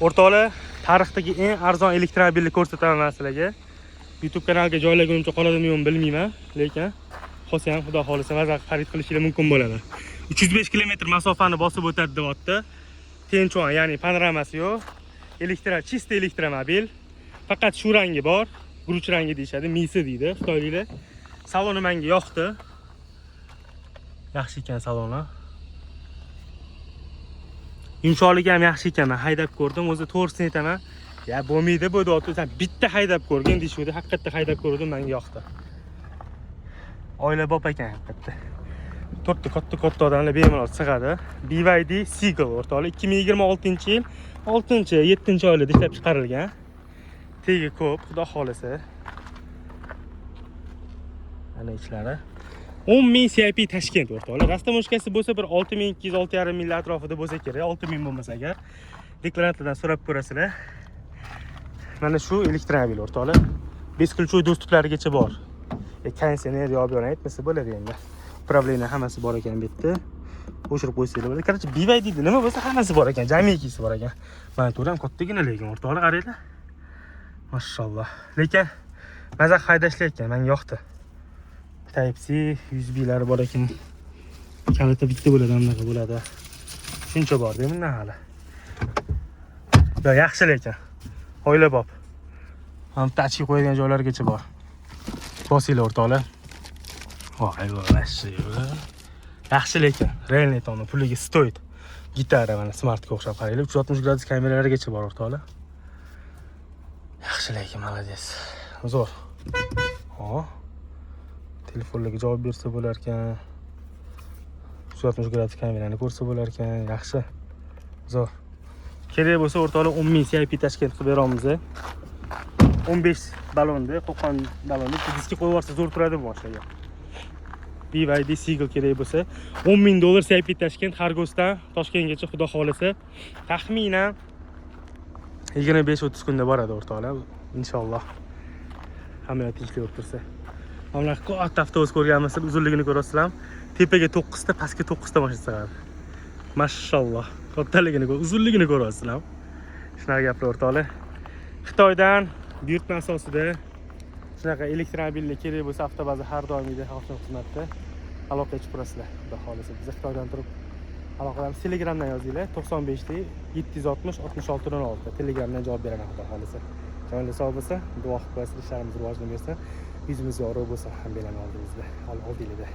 O'rtoqlar, tarixdagi eng arzon elektromobilni ko'rsataman sizlarga. YouTube kanaliga joylagunimcha qoladimi yo'qmi bilmayman, lekin qolsa ham xudo xolisa mazza xarid qilishingiz mumkin bo'ladi. 305 km masofani bosib o'tadi deyapti. Tenchuan, ya'ni panoramasi yo'q. Chista elektromobil. Faqat shu rangi bor. Guruch rangi deyshadi, misi deydi xitoyliklar. Saloni menga yoqdi. Yaxshi ekan saloni. Yumshoqligi ham yaxshi ekan. Men haydab ko'rdim, o'zi to'g'risini aytaman. Ya bo'lmaydi bu deyapti. Sen bitta haydab ko'rgin deyshuvdi. Haqiqatda haydab ko'rdim, menga yoqdi. Oila bop ekan haqiqatda. To'rtta katta odamlar bemalol sig'adi. BYD Seagull o'rtoqlar 2026-yil 6-7 oylarda ishlab chiqarilgan. Tegi ko'p, xudo xolisa. Ana ichlari. 10.000 CIP Toshkent o'rtoqlar. Rastamoshkasi bo'lsa bir 6.200 6.5 ming atrofida bo'lsa kerak, 6.000 bo'lmasa agar. Deklarantlardan so'rab ko'rasizlar. Mana shu elektromobil o'rtoqlar. 5 ключевой dostuplargacha bor. Konditsioner yo'q aytmasa bo'ladi endi. Upravleniya hammasi bor ekan bu yerda. O'chirib qo'ysanglar bo'ladi. Qarachi BYD nima bo'lsa hammasi bor ekan, jamiyatisi bor ekan. Mana to'g'ri ham kattagina lekin o'rtoqlar qaranglar. Mashalloh. Lekin mazza haydashlayotgan, menga yoqdi. Type-C USB-lari bor ekan. Kaliti bitta bo'ladi, anaqa bo'ladi. Shuncha bor, bundan hali. Ya yaxshi lekin. Oilabop. Ham tachi qo'ygan joylargacha bor. Bosinglar o'rtoqlar. Voy, yaxshi lekin. Realniy tomon puliga stoyt. Gitara mana smartga o'xshab qaranglar. 360 gradus kameralargacha bor o'rtoqlar. Yaxshi lekin, молодец. Zo'r. Ho. Telefonlarga javob bersa bo'lar ekan. 360 gradus kamerani ko'rsa bo'lar ekan. Yaxshi. Zo'r. Kerak bo'lsa o'rtoqlar 10.000 CIP Toshkent qilib beramiz. 15 ballonda, qo'qon ballonda diski qo'yib yuborsa zo'r turadi bu mashinaga. BYD Seagull kerak bo'lsa $10.000 CIP Toshkent Xargosdan Toshkentgacha xudo xolisa taxminan 25-30 kunda boradi o'rtoqlar. Inshaalloh. Hamma tinchlik bo'lib tursa. Mana katta avtobus ko'rganmisiz, uzunligini ko'rasizlar. Tepaga 9 ta, pastga 9 ta mashina sig'adi. Mashalloh. Kattaligini, uzunligini ko'rasizlar. Shunaqa gaplar o'rtoqlar. Xitoydan buyurtma asosida shunaqa elektromobillar kerak bo'lsa avtobaza har doimgidek xalqning xizmatida aloqaga chiqasizlar. Xudo xolisa biz Xitoydan turib aloqalarni Telegramdan yozinglar. 95 760 6616 Telegramdan javob beraman xudo xolisa. Joyingiz sog' bo'lsa, duo qilib qo'yasiz, ishlarimiz rivojlanib bersin. Yuzimiz yorug' bo'lsa ham belan oldingizda.